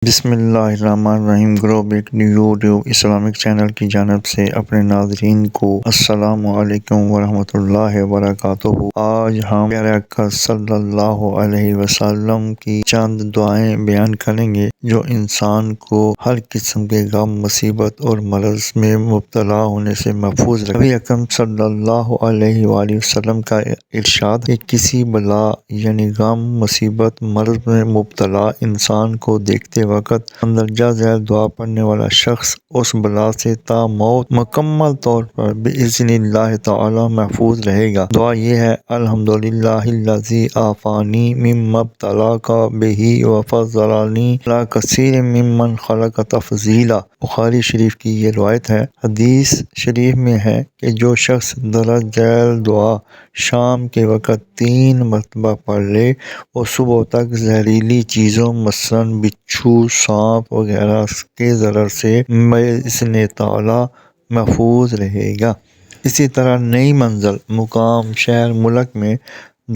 بسم اللہ الرحمن الرحیم۔ گروب ایک یوٹیوب اسلامک چینل کی جانب سے اپنے ناظرین کو السلام علیکم ورحمۃ اللہ وبرکاتہ۔ آج ہم پیارے آقا صلی اللہ علیہ وسلم کی چند دعائیں بیان کریں گے جو انسان کو ہر قسم کے غم، مصیبت اور مرض میں مبتلا ہونے سے محفوظ رکھے۔ نبی اکرم صلی اللہ علیہ وآلہ وسلم کا ارشاد کہ کسی بلا یعنی غم، مصیبت، مرض میں مبتلا انسان کو دیکھتے وقت مندرجہ ذیل دعا پڑھنے والا شخص اس بلا سے تا موت مکمل طور پر بإذن اللہ تعالی محفوظ رہے گا۔ دعا یہ ہے: الحمدللہ الذی عافانی مما ابتلاک بہ وفضلنی علی کثیر ممن خلق تفضیلا۔ بخاری شریف کی یہ روایت ہے۔ حدیث شریف میں ہے کہ جو شخص درج ذیل دعا شام کے وقت 3 مرتبہ پڑھ لے وہ صبح تک زہریلی چیزوں مثلاً بچھو، سانپ وغیرہ کے ضرر سے بإذن تعالی محفوظ رہے گا۔ اسی طرح نئی منزل، مقام، شہر، ملک میں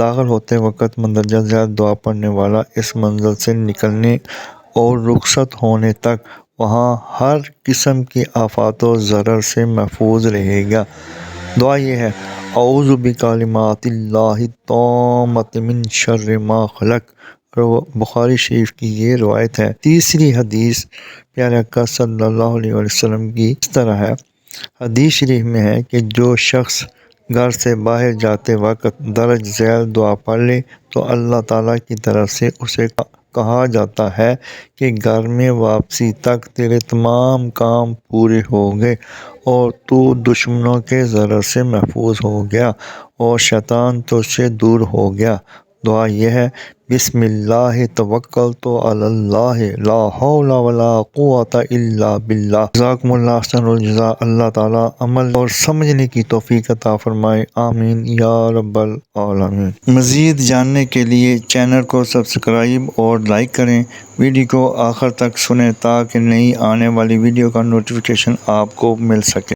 داخل ہوتے وقت مندرجہ ذیل دعا پڑھنے والا اس منزل سے نکلنے اور رخصت ہونے تک وہاں ہر قسم کی آفات و ضرر سے محفوظ رہے گا۔ دعا یہ ہے: اعوذ بکلمات اللہ التامۃ من شر ما خلق۔ بخاری شریف کی یہ روایت ہے۔ تیسری حدیث پیارے آقا صلی اللہ علیہ وسلم کی اس طرح ہے۔ حدیث شریف میں ہے کہ جو شخص گھر سے باہر جاتے وقت درج ذیل دعا پڑھ لے تو اللہ تعالیٰ کی طرف سے اسے کہا جاتا ہے کہ گھر میں واپسی تک تیرے تمام کام پورے ہو گئے اور تو دشمنوں کے ضرر سے محفوظ ہو گیا اور شیطان تجھ سے دور ہو گیا۔ دعا یہ ہے: بسم اللہ توکلت علی اللہ لا حول ولا قوۃ الا باللہ۔ جزاکم اللہ احسن الجزاء۔ اللہ تعالیٰ عمل اور سمجھنے کی توفیق عطا فرمائے، آمین یا رب العالمین۔ مزید جاننے کے لیے چینل کو سبسکرائب اور لائک کریں، ویڈیو کو آخر تک سنیں تاکہ نئی آنے والی ویڈیو کا نوٹیفیکیشن آپ کو مل سکے۔